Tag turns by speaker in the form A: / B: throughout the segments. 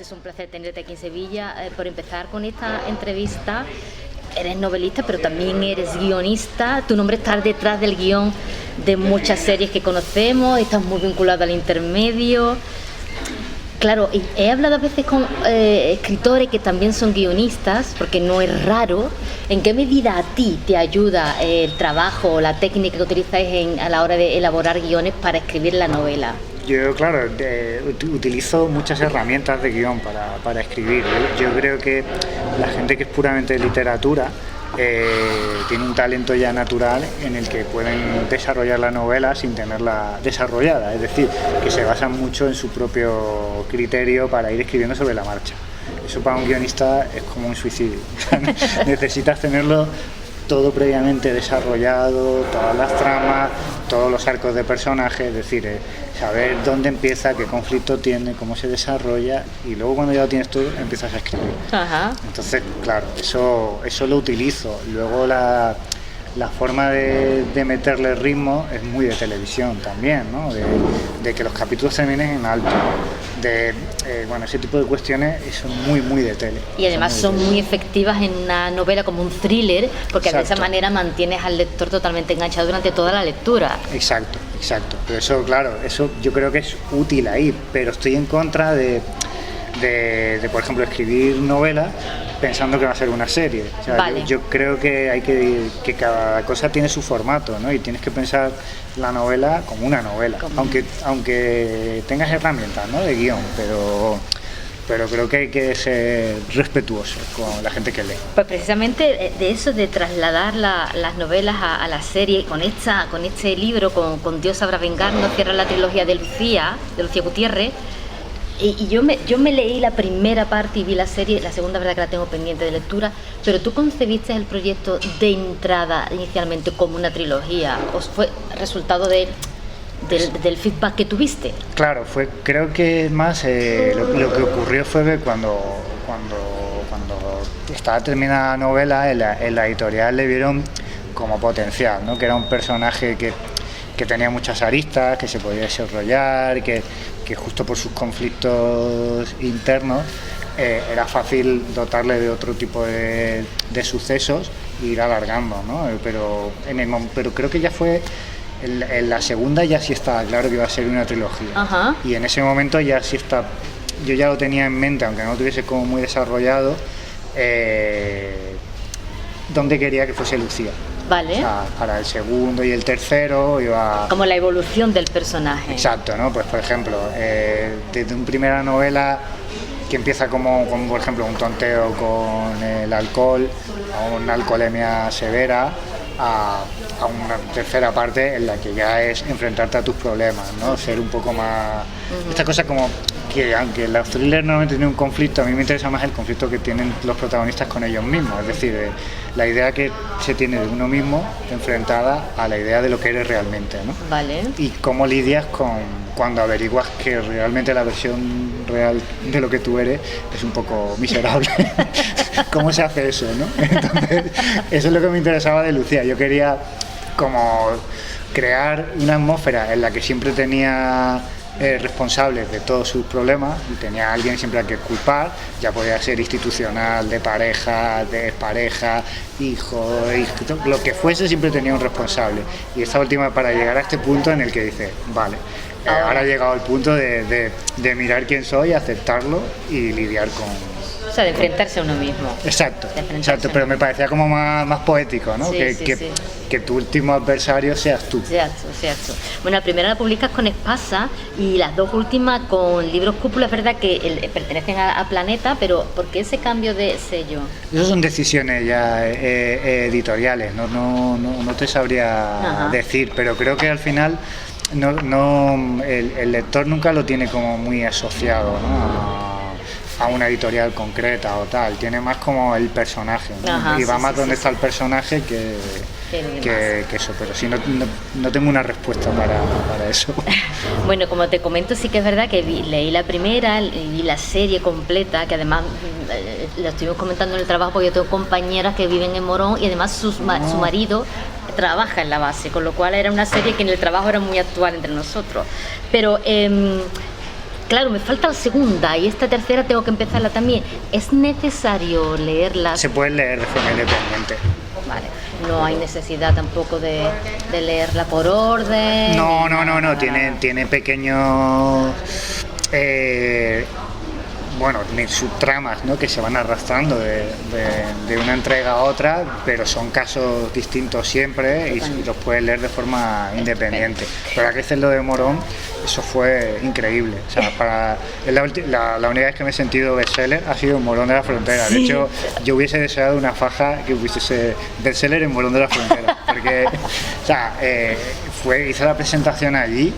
A: es un placer tenerte aquí en Sevilla. Por empezar con esta entrevista, eres novelista, pero también eres guionista. Tu nombre está detrás del guión de muchas series que conocemos, estás muy vinculado al intermedio. Claro, y he hablado a veces con escritores que también son guionistas, porque no es raro. ¿En qué medida a ti te ayuda el trabajo o la técnica que utilizáis a la hora de elaborar guiones para escribir la novela?
B: Yo, claro, utilizo muchas herramientas de guión para escribir. Yo creo que la gente que es puramente de literatura tiene un talento ya natural en el que pueden desarrollar la novela sin tenerla desarrollada, es decir, que se basan mucho en su propio criterio para ir escribiendo sobre la marcha. Eso para un guionista es como un suicidio. Necesitas tenerlo todo previamente desarrollado, todas las tramas, todos los arcos de personajes, es decir, saber dónde empieza, qué conflicto tiene, cómo se desarrolla, y luego cuando ya lo tienes todo empiezas a escribir.
A: Ajá.
B: Entonces, claro, eso lo utilizo. Luego la forma de meterle ritmo es muy de televisión también, ¿no? De que los capítulos terminen en alto, bueno, ese tipo de cuestiones son muy de tele.
A: Y además son muy efectivas en una novela como un thriller, porque
B: Exacto.
A: de esa manera mantienes al lector totalmente enganchado durante toda la lectura.
B: Exacto. Pero eso, claro, eso yo creo que es útil ahí, pero estoy en contra de por ejemplo, escribir novelas pensando que va a ser una serie. O sea,
A: vale.
B: yo creo que que cada cosa tiene su formato, ¿no? Y tienes que pensar la novela como una novela, aunque tengas herramientas, ¿no?, de guión, pero creo que hay que ser respetuoso con la gente que lee.
A: Pues precisamente de eso, de trasladar las novelas a la serie, con este libro, con Dios sabrá vengarnos, cierra la trilogía de Lucía Gutiérrez. Y yo me leí la primera parte y vi la serie, la segunda verdad que la tengo pendiente de lectura, pero tú concebiste el proyecto de entrada inicialmente como una trilogía, ¿o fue resultado del feedback que tuviste?
B: Claro, creo que más lo que ocurrió fue que cuando estaba terminada la novela, en la editorial le vieron como potencial, ¿no? Que era un personaje que tenía muchas aristas, que se podía desarrollar, que justo por sus conflictos internos era fácil dotarle de otro tipo de sucesos e ir alargando, ¿no? Pero creo que ya fue en la segunda, ya sí estaba claro que iba a ser una trilogía.
A: Ajá.
B: Y en ese momento ya sí está, yo ya lo tenía en mente, aunque no lo tuviese como muy desarrollado, dónde quería que fuese Lucía.
A: Vale.
B: O sea, para el segundo y el tercero iba...
A: Como la evolución del personaje.
B: Exacto, ¿no? Pues por ejemplo, desde una primera novela que empieza como por ejemplo un tonteo con el alcohol, a una alcoholemia severa, a una tercera parte en la que ya es enfrentarte a tus problemas, ¿no? Ser un poco más... Esta cosa como que aunque los thrillers normalmente tienen un conflicto, a mí me interesa más el conflicto que tienen los protagonistas con ellos mismos, es decir, la idea que se tiene de uno mismo enfrentada a la idea de lo que eres realmente, ¿no?
A: Vale.
B: Y cómo lidias cuando averiguas que realmente la versión real de lo que tú eres es un poco miserable. ¿Cómo se hace eso, no? Entonces, eso es lo que me interesaba de Lucía. Yo quería como crear una atmósfera en la que siempre tenía responsables de todos sus problemas y tenía a alguien siempre a que culpar, ya podía ser institucional, de pareja, de expareja, hijo, lo que fuese, siempre tenía un responsable. Y esta última, para llegar a este punto en el que dice, vale, ahora he llegado al punto de mirar quién soy, aceptarlo y lidiar con...
A: O sea, de enfrentarse a uno mismo.
B: Exacto, pero me parecía como más poético, ¿no?
A: Sí,
B: Que tu último adversario seas tú.
A: Cierto. Bueno, la primera la publicas con Espasa y las dos últimas con Libros Cúpula. Es verdad que pertenecen a Planeta, pero ¿por qué ese cambio de sello?
B: Esas son decisiones ya editoriales, no te sabría decir, pero creo que al final el lector nunca lo tiene como muy asociado, ¿no?, a una editorial concreta o tal, tiene más como el personaje, ¿no? Y va más donde está el personaje que eso, pero sí no tengo una respuesta para eso.
A: Bueno, como te comento, sí que es verdad que leí la primera y vi la serie completa, que además lo estuvimos comentando en el trabajo porque yo tengo compañeras que viven en Morón y además su marido trabaja en la base, con lo cual era una serie que en el trabajo era muy actual entre nosotros. Pero claro, me falta la segunda y esta tercera tengo que empezarla también. ¿Es necesario leerlas?
B: Se puede leer de forma independiente.
A: Vale, no hay necesidad tampoco de leerla por orden.
B: No, tiene pequeños subtramas, ¿no? Que se van arrastrando de una entrega a otra, pero son casos distintos siempre y los puedes leer de forma independiente. Pero que es lo de Morón, eso fue increíble. O sea, la única vez que me he sentido bestseller ha sido Morón de la Frontera. De hecho, yo hubiese deseado una faja que hubiese bestseller en Morón de la Frontera, porque hice la presentación allí,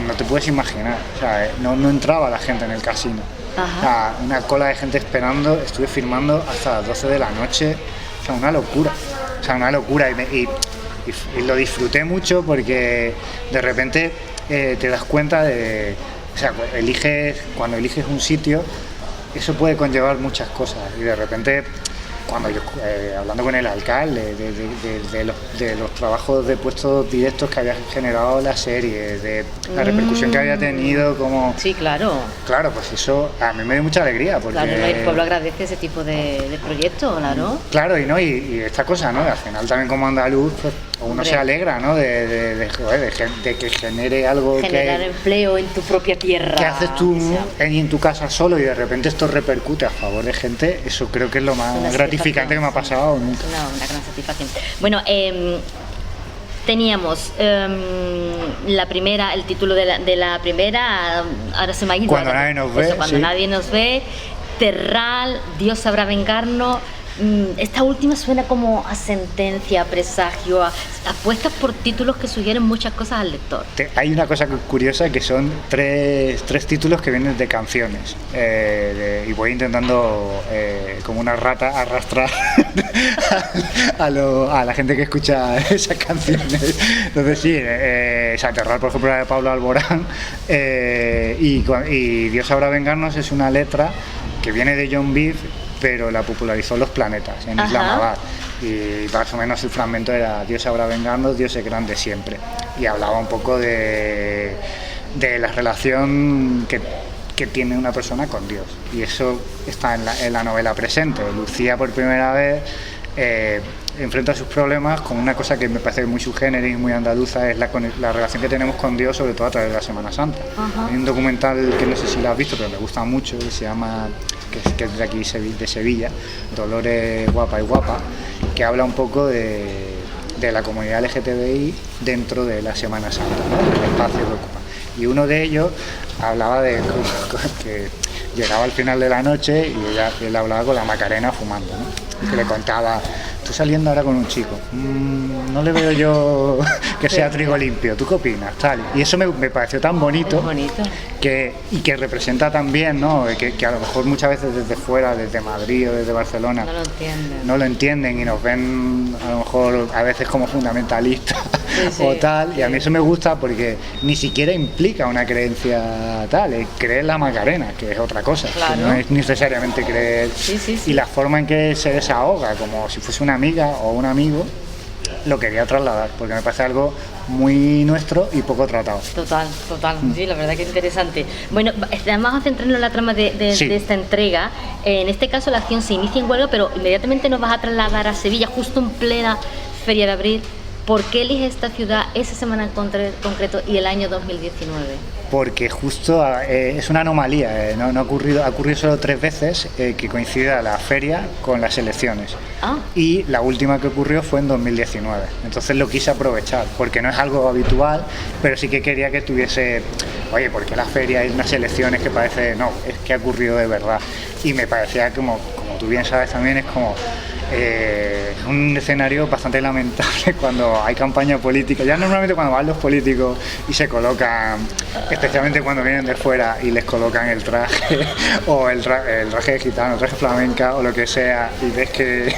B: no te puedes imaginar, o sea, no entraba la gente en el casino.
A: Ajá.
B: O sea, una cola de gente esperando, estuve firmando hasta las 12 de la noche, o sea, una locura, y lo disfruté mucho porque de repente te das cuenta de, o sea, cuando eliges un sitio, eso puede conllevar muchas cosas y de repente cuando yo hablando con el alcalde de los trabajos de puestos directos que había generado la serie, de la repercusión que había tenido, como
A: sí, claro,
B: pues eso a mí me dio mucha alegría porque
A: claro, el pueblo agradece ese tipo de proyectos, claro.
B: Claro, y esta cosa, ¿no? Al final también como andaluz, pues uno se alegra, ¿no? De que genere algo,
A: generar empleo en tu propia tierra,
B: que haces tú en tu casa solo y de repente esto repercute a favor de gente. Eso creo que es lo más gratificante que me ha pasado nunca.
A: Una gran satisfacción. Bueno, teníamos la primera, el título de la primera, ahora se me ha ido.
B: Cuando nadie nos ve.
A: Cuando nadie nos ve. Terral, Dios sabrá vengarnos. Esta última suena como a sentencia, a presagio, apuestas por títulos que sugieren muchas cosas al lector.
B: Hay una cosa curiosa que son tres títulos que vienen de canciones y voy intentando como una rata arrastrar a la gente que escucha esas canciones. Entonces sí, Terral, por ejemplo, la de Pablo Alborán, y Dios sabrá vengarnos es una letra que viene de John Beef, pero la popularizó Los Planetas en Islamabad, y más o menos el fragmento era Dios sabrá vengarnos, Dios es grande siempre, y hablaba un poco de la relación que tiene una persona con Dios, y eso está en la novela presente. Lucía por primera vez enfrenta sus problemas con una cosa que me parece muy subgénero y muy andaluza, es la relación que tenemos con Dios, sobre todo a través de la Semana Santa. Hay un documental que no sé si lo has visto, pero me gusta mucho, que se llama, que es de aquí de Sevilla, Dolores Guapa y Guapa, que habla un poco de la comunidad LGTBI dentro de la Semana Santa, ¿no? El espacio que ocupa. Y uno de ellos hablaba de que llegaba al final de la noche y él hablaba con la Macarena fumando, ¿no? Y que le contaba, estoy saliendo ahora con un chico, no le veo yo que sea trigo limpio, ¿tú qué opinas? Tal. Y eso me pareció tan bonito, y que representa también, ¿no? Que a lo mejor muchas veces desde fuera, desde Madrid o desde Barcelona, no lo entienden y nos ven a lo mejor a veces como fundamentalistas o tal, y a mí eso me gusta porque ni siquiera implica una creencia tal, es creer la Macarena, que es otra cosa, que no es necesariamente creer, y la forma en que se desahoga, como si fuese una amiga o un amigo, lo quería trasladar, porque me parece algo muy nuestro y poco tratado.
A: Total, sí, la verdad que es interesante. Bueno, vamos a centrarnos en la trama de esta entrega. En este caso la acción se inicia en Huelva, pero inmediatamente nos vas a trasladar a Sevilla, justo en plena Feria de Abril. ¿Por qué eliges esta ciudad, esa semana en concreto y el año 2019?
B: Porque justo es una anomalía, no ha ocurrido solo 3 veces que coincida la feria con las elecciones. Y la última que ocurrió fue en 2019. Entonces lo quise aprovechar, porque no es algo habitual, pero sí que quería que tuviese, oye, ¿por qué la feria y unas elecciones que parece, no, es que ha ocurrido de verdad? Y me parecía como tú bien sabes también, es como un escenario bastante lamentable cuando hay campaña política. Ya normalmente cuando van los políticos y se colocan, especialmente cuando vienen de fuera y les colocan el traje o el traje de gitano, el traje flamenca o lo que sea, y ves que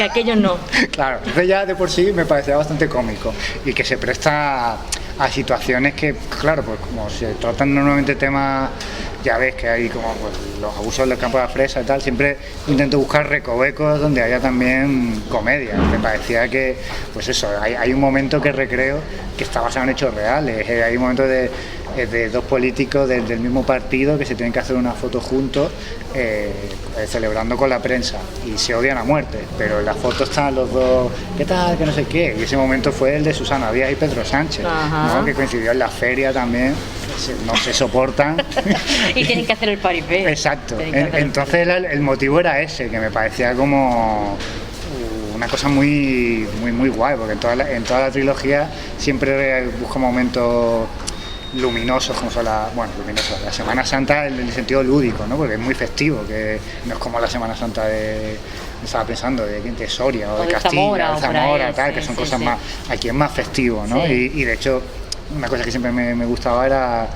A: aquello no.
B: Claro, entonces ya de por sí me parecía bastante cómico y que se presta a situaciones que, claro, pues como se tratan normalmente temas, ya ves que hay como pues, los abusos del campo de la fresa y tal, siempre intento buscar recovecos donde haya también comedia. Me parecía que, pues eso, hay un momento que recreo que está basado en hechos reales, hay un momento de de dos políticos del mismo partido que se tienen que hacer una foto juntos celebrando con la prensa y se odian a muerte, pero en la foto están los dos, ¿qué tal? Que no sé qué, y ese momento fue el de Susana Díaz y Pedro Sánchez, ¿no? Que coincidió en la feria también, no se soportan.
A: Y tienen que hacer el paripé.
B: Exacto, entonces el motivo era ese, que me parecía como una cosa muy guay, porque en toda la trilogía siempre busco momentos luminosos, como son la Semana Santa en el sentido lúdico, ¿no? Porque es muy festivo, que no es como la Semana Santa estaba pensando de Soria o de Castilla, Zamora, tal, que son cosas más, aquí es más festivo, ¿no? Sí. Y de hecho, una cosa que siempre me gustaba era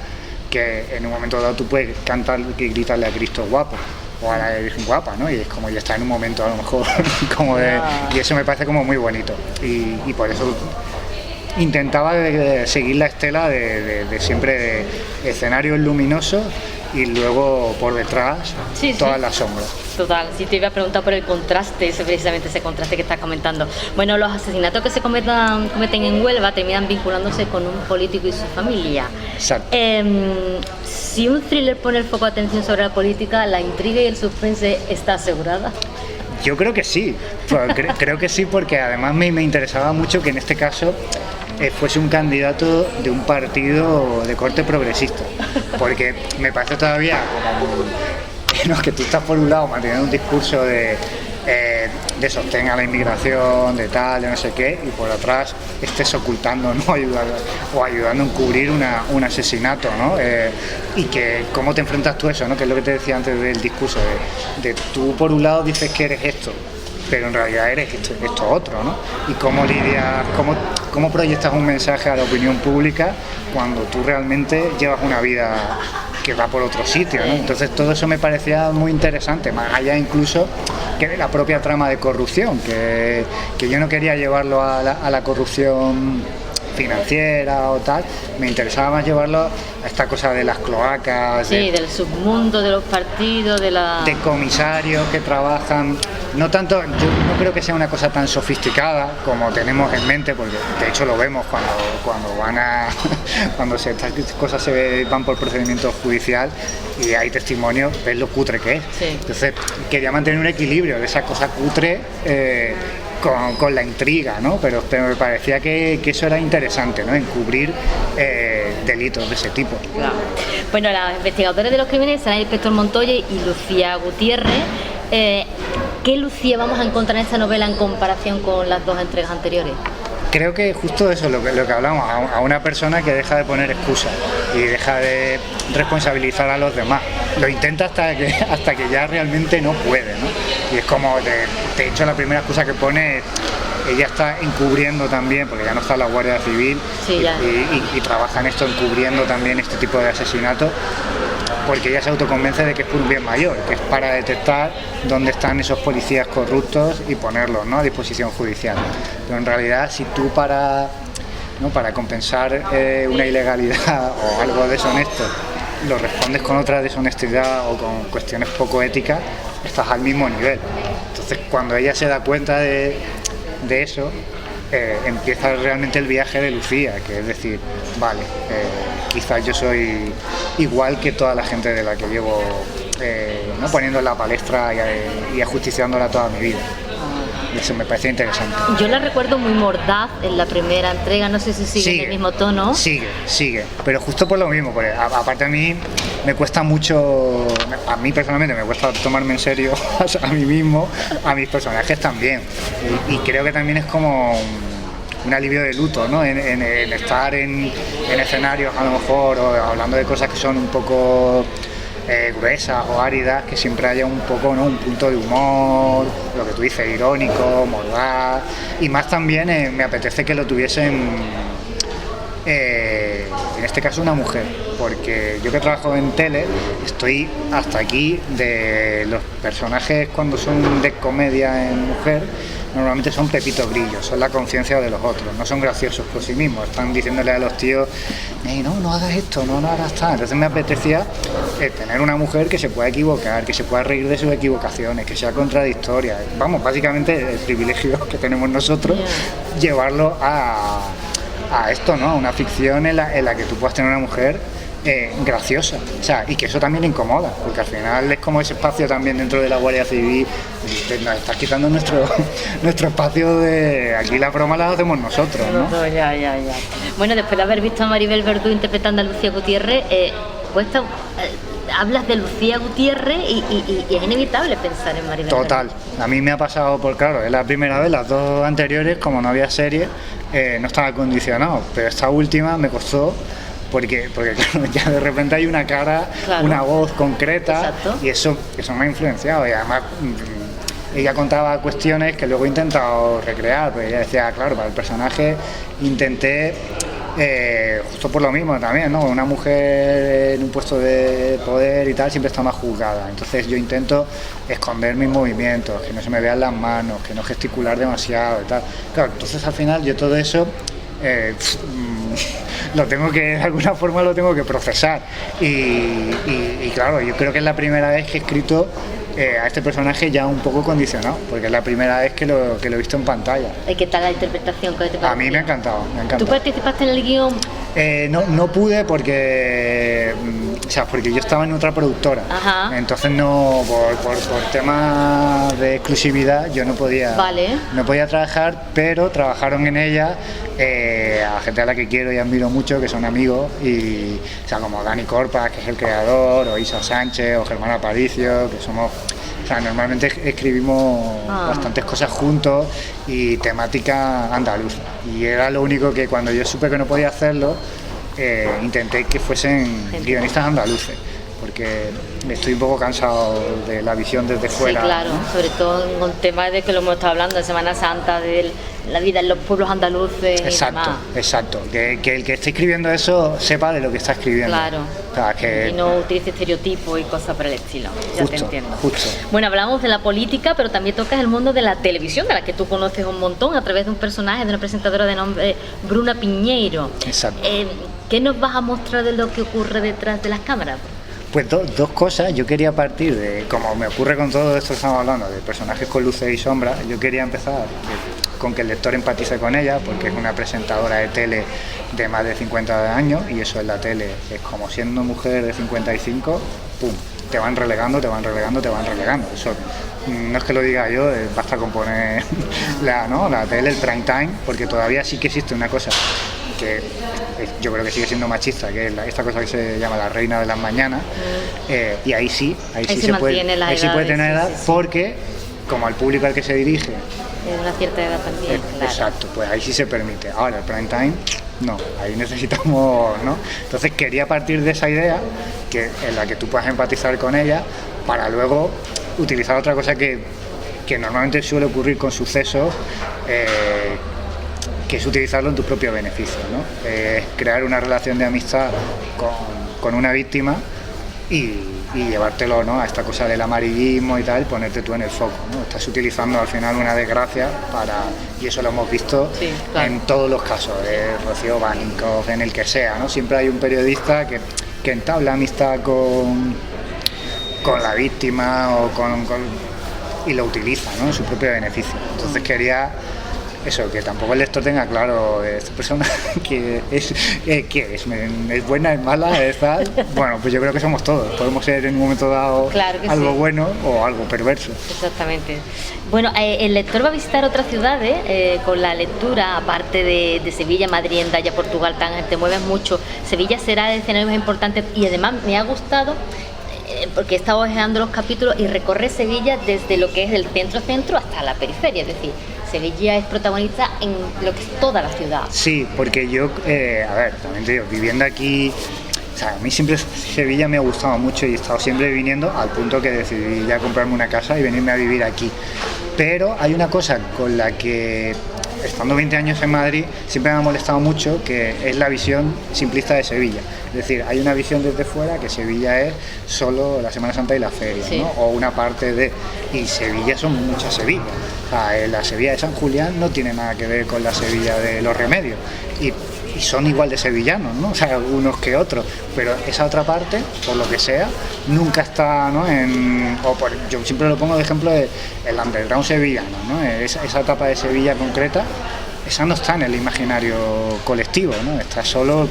B: que en un momento dado tú puedes cantar y gritarle a Cristo guapo o a la Virgen guapa, ¿no? Y es como ya está en un momento a lo mejor como y eso me parece como muy bonito y por eso intentaba seguir la estela de siempre de escenarios luminosos y luego por detrás todas las sombras.
A: Total, sí te iba a preguntar por el contraste, precisamente ese contraste que estás comentando. Bueno, los asesinatos que se cometen en Huelva terminan vinculándose con un político y su familia.
B: Exacto.
A: Si un thriller pone el foco de atención sobre la política, ¿la intriga y el suspense está asegurada?
B: Yo creo que sí, creo que sí, porque además me interesaba mucho que en este caso fuese un candidato de un partido de corte progresista, porque me parece todavía como que tú estás por un lado manteniendo un discurso de sostén a la inmigración, de tal, de no sé qué, y por atrás estés ocultando, ¿no? ayudando a encubrir un asesinato, ¿no? Y que cómo te enfrentas tú a eso, ¿no? Que es lo que te decía antes del discurso, de tú por un lado dices que eres esto, pero en realidad eres esto otro, ¿no? Y cómo lidias, cómo proyectas un mensaje a la opinión pública cuando tú realmente llevas una vida que va por otro sitio, ¿no? Entonces todo eso me parecía muy interesante, más allá incluso que de la propia trama de corrupción, que yo no quería llevarlo a la corrupción financiera o tal, me interesaba más llevarlo a esta cosa de las cloacas,
A: del submundo de los partidos, de
B: comisarios que trabajan, no tanto, yo no creo que sea una cosa tan sofisticada como tenemos en mente, porque de hecho lo vemos cuando estas cosas van por procedimiento judicial y hay testimonios, ves lo cutre que es. Sí. Entonces quería mantener un equilibrio de esa cosa cutre con la intriga, ¿no? Pero me parecía que eso era interesante, ¿no? Encubrir delitos de ese tipo.
A: Claro. Bueno, las investigadoras de los crímenes serán el inspector Montoya y Lucía Gutiérrez. ¿Qué Lucía vamos a encontrar en esta novela en comparación con las dos entregas anteriores?
B: Creo que justo eso, lo que hablamos, a una persona que deja de poner excusas y deja de responsabilizar a los demás. Lo intenta hasta que ya realmente no puede, ¿no? Y es como, de hecho, la primera excusa que pone, ella está encubriendo también, porque ya no está la Guardia Civil, y trabaja en esto, encubriendo también este tipo de asesinatos, porque ella se autoconvence de que es por un bien mayor, que es para detectar dónde están esos policías corruptos y ponerlos, ¿no? A disposición judicial. Pero en realidad, si tú para compensar una ilegalidad o algo deshonesto lo respondes con otra deshonestidad o con cuestiones poco éticas, estás al mismo nivel. Entonces, cuando ella se da cuenta de eso, empieza realmente el viaje de Lucía, que es decir, vale, quizás yo soy igual que toda la gente de la que llevo poniendo en la palestra y ajusticiándola toda mi vida. Eso me parece interesante.
A: Yo la recuerdo muy mordaz en la primera entrega, no sé si sigue en el mismo tono.
B: Sigue, pero justo por lo mismo, porque aparte a mí me cuesta mucho, a mí personalmente me cuesta tomarme en serio a mí mismo, a mis personajes también, y creo que también es como un alivio de luto, ¿no? En estar en escenarios a lo mejor, o hablando de cosas que son un poco gruesas o áridas, que siempre haya un poco, ¿no? Un punto de humor, lo que tú dices, irónico, mordaz, y más también me apetece que lo tuviesen en este caso una mujer, porque yo que trabajo en tele estoy hasta aquí de los personajes cuando son de comedia en mujer. Normalmente son pepitos grillos, son la conciencia de los otros, no son graciosos por sí mismos, están diciéndole a los tíos, no hagas esto, no hagas tal. Entonces me apetecía tener una mujer que se pueda equivocar, que se pueda reír de sus equivocaciones, que sea contradictoria. Vamos, básicamente el privilegio que tenemos nosotros, llevarlo a esto, ¿no? A una ficción en la que tú puedas tener una mujer graciosa, o sea, y que eso también incomoda, porque al final es como ese espacio también dentro de la Guardia Civil, nos estás quitando nuestro espacio de aquí, la broma la hacemos nosotros, ¿no?
A: Ya. Bueno, después de haber visto a Maribel Verdú interpretando a Lucía Gutiérrez, hablas de Lucía Gutiérrez y es inevitable pensar en Maribel
B: Total,
A: Verdú.
B: a mí me ha pasado por, claro, es la primera vez, las dos anteriores, como no había serie, no estaba acondicionado, pero esta última me costó. Porque claro, ya de repente hay una cara, claro, una voz concreta.
A: Exacto.
B: Y eso me ha influenciado. Y además ella contaba cuestiones que luego he intentado recrear, pues ella decía, claro, para el personaje intenté, justo por lo mismo también, ¿no? Una mujer en un puesto de poder y tal siempre está más juzgada. Entonces yo intento esconder mis movimientos, que no se me vean las manos, que no gesticular demasiado y tal. Claro, entonces al final yo todo eso... lo tengo que, de alguna forma lo tengo que procesar y claro, yo creo que es la primera vez que he escrito a este personaje ya un poco condicionado, porque es la primera vez que lo he visto en pantalla.
A: ¿Y qué tal la interpretación?
B: A mí me ha encantado.
A: ¿Tú participaste en el guión?
B: No pude porque yo estaba en otra productora.
A: Ajá.
B: Entonces no, por temas de exclusividad yo no podía, no podía trabajar, pero trabajaron en ella a gente a la que quiero y admiro mucho, que son amigos, y como Dani Corpas, que es el creador, o Isa Sánchez, o Germán Aparicio, que somos... normalmente escribimos bastantes cosas juntos y temática andaluza. Y era lo único que cuando yo supe que no podía hacerlo, intenté que fuesen guionistas andaluces, porque estoy un poco cansado de la visión desde fuera.
A: Sí, claro, ¿no? Sobre todo con temas de que lo hemos estado hablando de Semana Santa, de la vida en los pueblos andaluces.
B: Exacto. Que el que esté escribiendo eso sepa de lo que está escribiendo.
A: Claro.
B: O sea, que...
A: Y no utilice estereotipos y cosas por el estilo. Ya te entiendo.
B: Justo.
A: Bueno, hablamos de la política, pero también tocas el mundo de la televisión, de la que tú conoces un montón, a través de un personaje, de una presentadora de nombre Bruna Piñeiro.
B: Exacto.
A: ¿Qué nos vas a mostrar de lo que ocurre detrás de las cámaras?
B: Pues dos cosas. Yo quería partir de, como me ocurre con todo esto que estamos hablando, de personajes con luces y sombras, yo quería empezar con que el lector empatice con ella, porque es una presentadora de tele de más de 50 años, y eso en la tele es como siendo mujer de 55, ¡pum!, te van relegando. Eso no es que lo diga yo, basta con poner la tele, el prime time, porque todavía sí que existe una cosa que yo creo que sigue siendo machista, que es esta cosa que se llama la reina de las mañanas, y ahí sí se puede tener edad, porque como al público al que se dirige
A: de una cierta edad también, claro.
B: Exacto, pues ahí sí se permite. Ahora el prime time no, ahí necesitamos, ¿no? Entonces quería partir de esa idea en la que tú puedas empatizar con ella, para luego utilizar otra cosa que normalmente suele ocurrir con sucesos, que es utilizarlo en tu propio beneficio, ¿no? Crear una relación de amistad con una víctima y llevártelo, ¿no?, a esta cosa del amarillismo y tal, ponerte tú en el foco, ¿no? Estás utilizando al final una desgracia y eso lo hemos visto, sí, claro, en todos los casos, de Rocío Bánico, en el que sea, ¿no? Siempre hay un periodista que entabla amistad con la víctima y lo utiliza, ¿no?, en su propio beneficio. Entonces quería eso, que tampoco el lector tenga claro esta persona que es buena, es mala, es tal. Bueno, pues yo creo que somos todos, podemos ser en un momento dado, claro, algo sí, bueno o algo perverso.
A: Exactamente. Bueno, el lector va a visitar otras ciudades con la lectura, aparte de Sevilla, Madrid, Hendaya, Portugal, Tánger, te mueves mucho. Sevilla será el escenario más importante y además me ha gustado porque he estado ojeando los capítulos y recorre Sevilla desde lo que es el centro hasta la periferia, es decir, Sevilla es protagonista en lo que es toda la ciudad.
B: Sí, porque yo, también te digo, viviendo aquí, o sea, a mí siempre Sevilla me ha gustado mucho y he estado siempre viniendo, al punto que decidí ya comprarme una casa y venirme a vivir aquí. Pero hay una cosa con la que, estando 20 años en Madrid, siempre me ha molestado mucho, que es la visión simplista de Sevilla. Es decir, hay una visión desde fuera que Sevilla es solo la Semana Santa y la feria, sí, ¿no?, o una parte de... Y Sevilla son muchas Sevillas. O sea, la Sevilla de San Julián no tiene nada que ver con la Sevilla de Los Remedios. Y son igual de sevillanos, ¿no? O sea, unos que otros, pero esa otra parte, por lo que sea, nunca está, ¿no?, yo siempre lo pongo de ejemplo el underground sevillano, ¿no? Esa etapa de Sevilla concreta, esa no está en el imaginario colectivo, ¿no? Está solo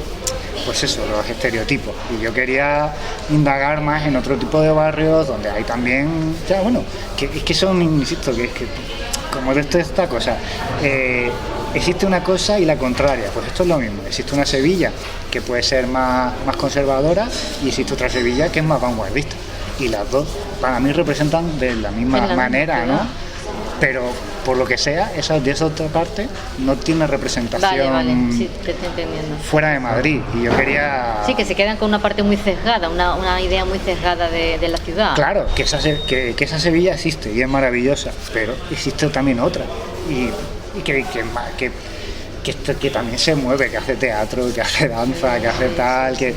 B: pues eso, los estereotipos. Y yo quería indagar más en otro tipo de barrios donde hay también, ya bueno, es que son, insisto, que es que como de esta cosa, existe una cosa y la contraria, pues esto es lo mismo. Existe una Sevilla que puede ser más conservadora y existe otra Sevilla que es más vanguardista. Y las dos para mí representan de la misma manera, ¿no? Pero por lo que sea, de esa otra parte no tiene representación
A: Sí, te estoy entendiendo.
B: fuera de Madrid. Y yo quería...
A: Sí, que se quedan con una parte muy sesgada, una idea muy sesgada de la ciudad.
B: Claro, que esa Sevilla existe y es maravillosa, pero existe también otra. Y que también se mueve, que hace teatro, que hace danza, que hace tal, que...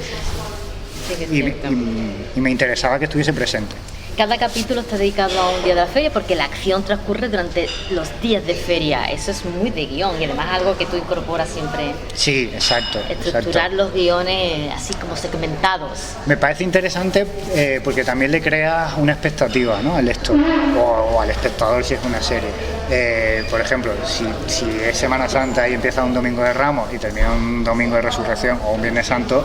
B: Y me interesaba que estuviese presente.
A: Cada capítulo está dedicado a un día de la feria porque la acción transcurre durante los días de feria. Eso es muy de guión y además algo que tú incorporas siempre.
B: Sí, exacto.
A: Estructurar los guiones así como segmentados.
B: Me parece interesante porque también le crea una expectativa, ¿no?, al lector o al espectador si es una serie. Por ejemplo, si es Semana Santa y empieza un Domingo de Ramos y termina un Domingo de Resurrección o un Viernes Santo,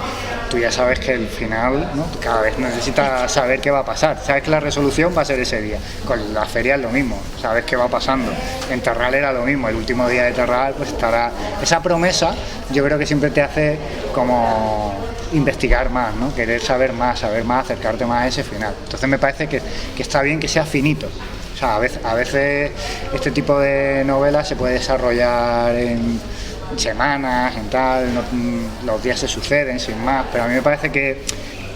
B: tú ya sabes que el final, ¿no?, cada vez necesitas saber qué va a pasar. Sabes que la resolución va a ser ese día. Con la feria es lo mismo, sabes qué va pasando. En Terral era lo mismo, el último día de Terral pues estará... Esa promesa yo creo que siempre te hace como investigar más, ¿no?, querer saber más, acercarte más a ese final. Entonces me parece que está bien que sea finito. O sea, a veces este tipo de novelas se puede desarrollar en semanas, en tal, los días se suceden sin más, pero a mí me parece que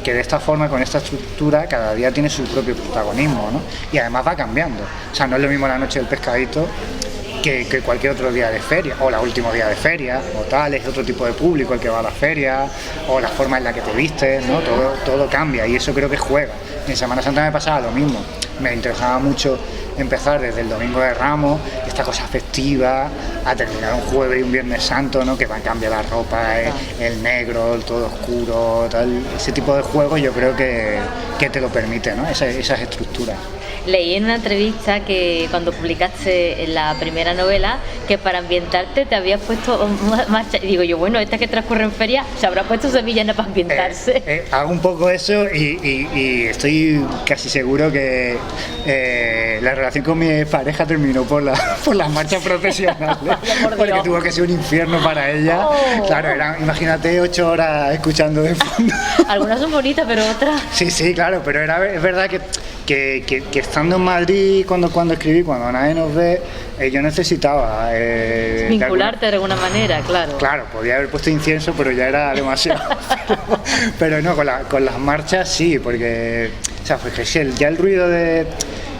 B: de esta forma, con esta estructura, cada día tiene su propio protagonismo, ¿no? Y además va cambiando. O sea, no es lo mismo la noche del pescadito que cualquier otro día de feria, o el último día de feria, o tal, es otro tipo de público el que va a la feria, o la forma en la que te vistes, ¿no? Todo cambia y eso creo que juega. En Semana Santa me pasaba lo mismo. Me interesaba mucho empezar desde el Domingo de Ramos, esta cosa festiva, a terminar un Jueves y un Viernes Santo, ¿no?, que va a cambiar la ropa, el negro, el todo oscuro, tal. Ese tipo de juegos yo creo que te lo permite, ¿no?, esas estructuras.
A: Leí en una entrevista que cuando publicaste la primera novela que para ambientarte te habías puesto más... Digo yo, bueno, esta que transcurre en feria se habrá puesto sevillana para ambientarse.
B: Hago un poco eso y estoy casi seguro que la relación con mi pareja terminó por las marchas profesionales, porque tuvo que ser un infierno para ella. Claro, imagínate 8 horas escuchando de fondo.
A: Algunas son bonitas, pero otras...
B: Sí, claro, pero es verdad que estando en Madrid cuando escribí, cuando nadie nos ve, yo necesitaba
A: vincularte de alguna manera, claro.
B: Claro, podía haber puesto incienso, pero ya era demasiado. pero no, con las marchas sí, porque o sea, pues ya el ruido de...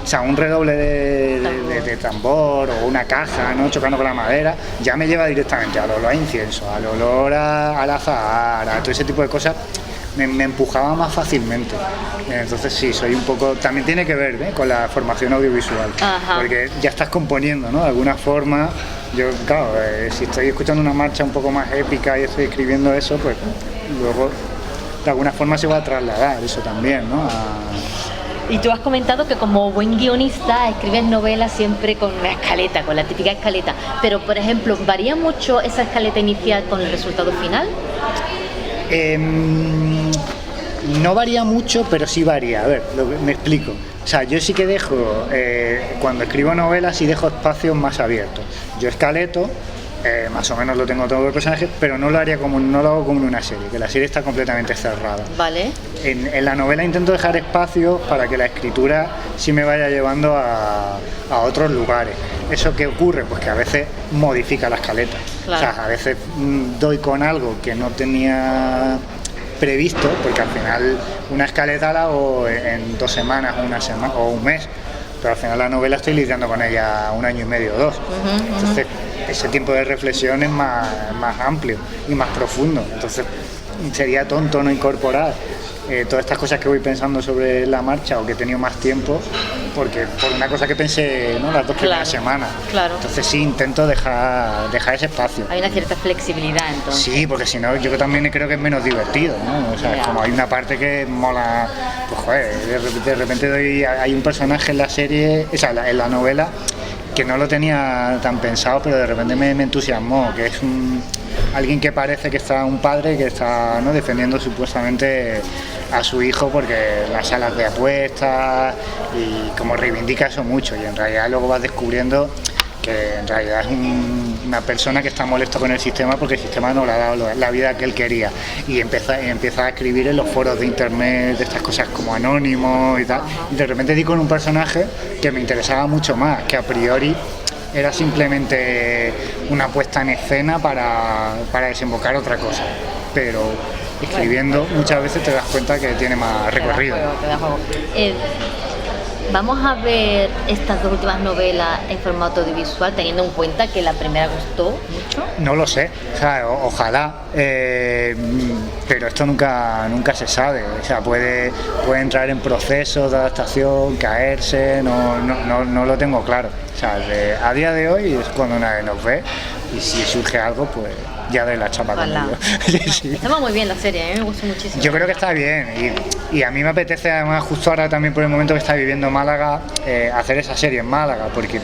B: O sea, un redoble de tambor o una caja, ¿no?, chocando con la madera, ya me lleva directamente al olor a incienso, al olor al azahar, a todo ese tipo de cosas. Me empujaba más fácilmente. Entonces sí, soy un poco... También tiene que ver, ¿eh?, con la formación audiovisual.
A: Ajá.
B: Porque ya estás componiendo, ¿no?, de alguna forma. Yo, claro, si estoy escuchando una marcha un poco más épica y estoy escribiendo eso, pues luego de alguna forma se va a trasladar eso también, ¿no?
A: Y tú has comentado que como buen guionista escribes novelas siempre con una escaleta, con la típica escaleta. Pero, por ejemplo, ¿varía mucho esa escaleta inicial con el resultado final?
B: No varía mucho, pero sí varía. A ver, me explico. O sea, yo sí que dejo, cuando escribo novelas, sí dejo espacios más abiertos. Yo escaleto, más o menos lo tengo todo el personaje, pero no lo hago como en una serie, que la serie está completamente cerrada.
A: Vale.
B: En la novela intento dejar espacios para que la escritura sí me vaya llevando a otros lugares. ¿Eso qué ocurre? Pues que a veces modifica la escaleta. Claro. O sea, a veces doy con algo que no tenía previsto, porque al final una escaleta la hago en 2 semanas, una semana o un mes, pero al final la novela estoy lidiando con ella 1 año y medio o 2. Entonces ese tiempo de reflexión es más amplio y más profundo. Entonces sería tonto no incorporar todas estas cosas que voy pensando sobre la marcha o que he tenido más tiempo, porque por una cosa que pensé, ¿no?, las 2 primeras semanas.
A: Claro.
B: Entonces sí intento dejar ese espacio.
A: Hay una cierta flexibilidad entonces.
B: Sí, porque si no yo también creo que es menos divertido, ¿no? O sea, como hay una parte que mola, pues joder, de repente hay un personaje en la serie, o sea, en la novela, que no lo tenía tan pensado, pero de repente me entusiasmó, que es alguien que parece que está un padre que está, ¿no?, defendiendo supuestamente a su hijo porque las salas de apuestas, y como reivindica eso mucho, y en realidad luego vas descubriendo que en realidad es una persona que está molesto con el sistema porque el sistema no le ha dado la vida que él quería, y empieza a escribir en los foros de internet de estas cosas como anónimos y tal, y de repente di con un personaje que me interesaba mucho más, que a priori era simplemente una puesta en escena para desembocar otra cosa, pero escribiendo muchas veces te das cuenta que tiene más recorrido.
A: Vamos a ver estas dos últimas novelas en formato audiovisual, teniendo en cuenta que la primera gustó mucho.
B: No lo sé, o sea, ojalá, pero esto nunca se sabe. O sea, puede entrar en procesos de adaptación, caerse, no lo tengo claro. O sea, a día de hoy es cuando nadie nos ve, y si surge algo, pues ya de la chapa conmigo.
A: Sí. Estaba muy bien la serie, me gustó muchísimo.
B: Yo creo que está bien, y a mí me apetece, además, justo ahora también por el momento que está viviendo Málaga, hacer esa serie en Málaga, porque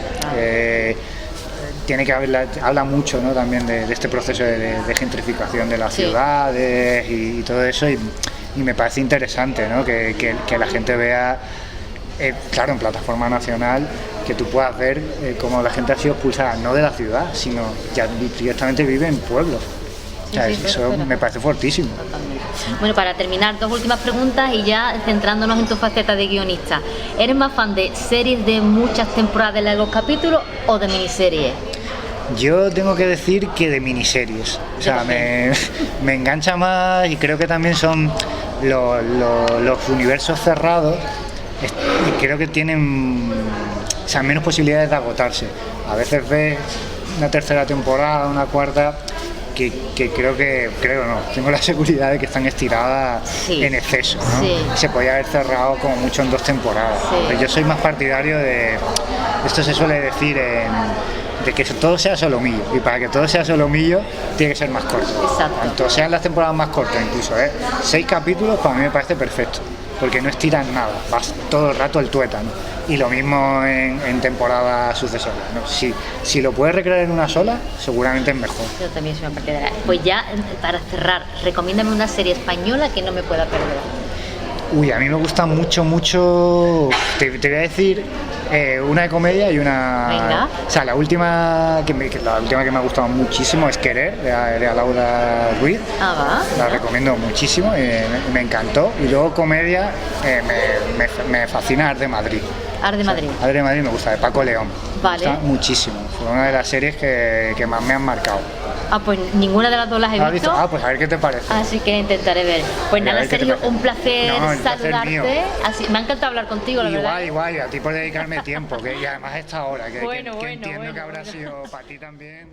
B: tiene que habla mucho, ¿no?, también de este proceso de gentrificación de las ciudades y todo eso, y me parece interesante, ¿no?, que la gente vea, claro, en plataforma nacional, que tú puedas ver cómo la gente ha sido expulsada no de la ciudad, sino ya directamente vive en pueblos. O sea, eso me parece fortísimo.
A: Totalmente. Bueno, para terminar, dos últimas preguntas y ya centrándonos en tu faceta de guionista. ¿Eres más fan de series de muchas temporadas de largos capítulos o de miniseries?
B: Yo tengo que decir que de miniseries. O sea, me engancha más, y creo que también son los universos cerrados, y creo que tienen, o sea, menos posibilidades de agotarse. A veces ves una tercera temporada, una cuarta, que tengo la seguridad de que están estiradas en exceso, ¿no? Sí. Se podía haber cerrado como mucho en 2 temporadas. Sí. Pero yo soy más partidario de, esto se suele decir de que todo sea solomillo, y para que todo sea solomillo tiene que ser más corto.
A: Exacto.
B: Cuanto sean las temporadas más cortas, incluso 6 capítulos, para mí me parece perfecto, porque no estiran nada, vas todo el rato el tuétano. Y lo mismo en temporadas sucesoras, ¿no? Si lo puedes recrear en una sola, seguramente es mejor.
A: Yo también soy una partidaria. Pues ya, para cerrar, recomiéndame una serie española que no me pueda perder.
B: Uy, a mí me gusta mucho, te voy a decir una de comedia y una...
A: Venga.
B: O sea, la última que me ha gustado muchísimo es Querer, de Laura Ruiz. La recomiendo muchísimo, me encantó. Y luego comedia, me fascina Ars de Madrid.
A: Ars de Madrid.
B: Ars de Madrid me gusta, de Paco León.
A: Vale.
B: Me gusta muchísimo, fue una de las series que más me han marcado.
A: Pues ninguna de las dos las he visto.
B: Pues a ver qué te parece.
A: Así que intentaré ver. Pues nada, Sergio, un placer saludarte. Así, me ha encantado hablar contigo, la verdad.
B: Igual, a ti por dedicarme tiempo, y además a esta hora, que entiendo que habrá sido para ti también.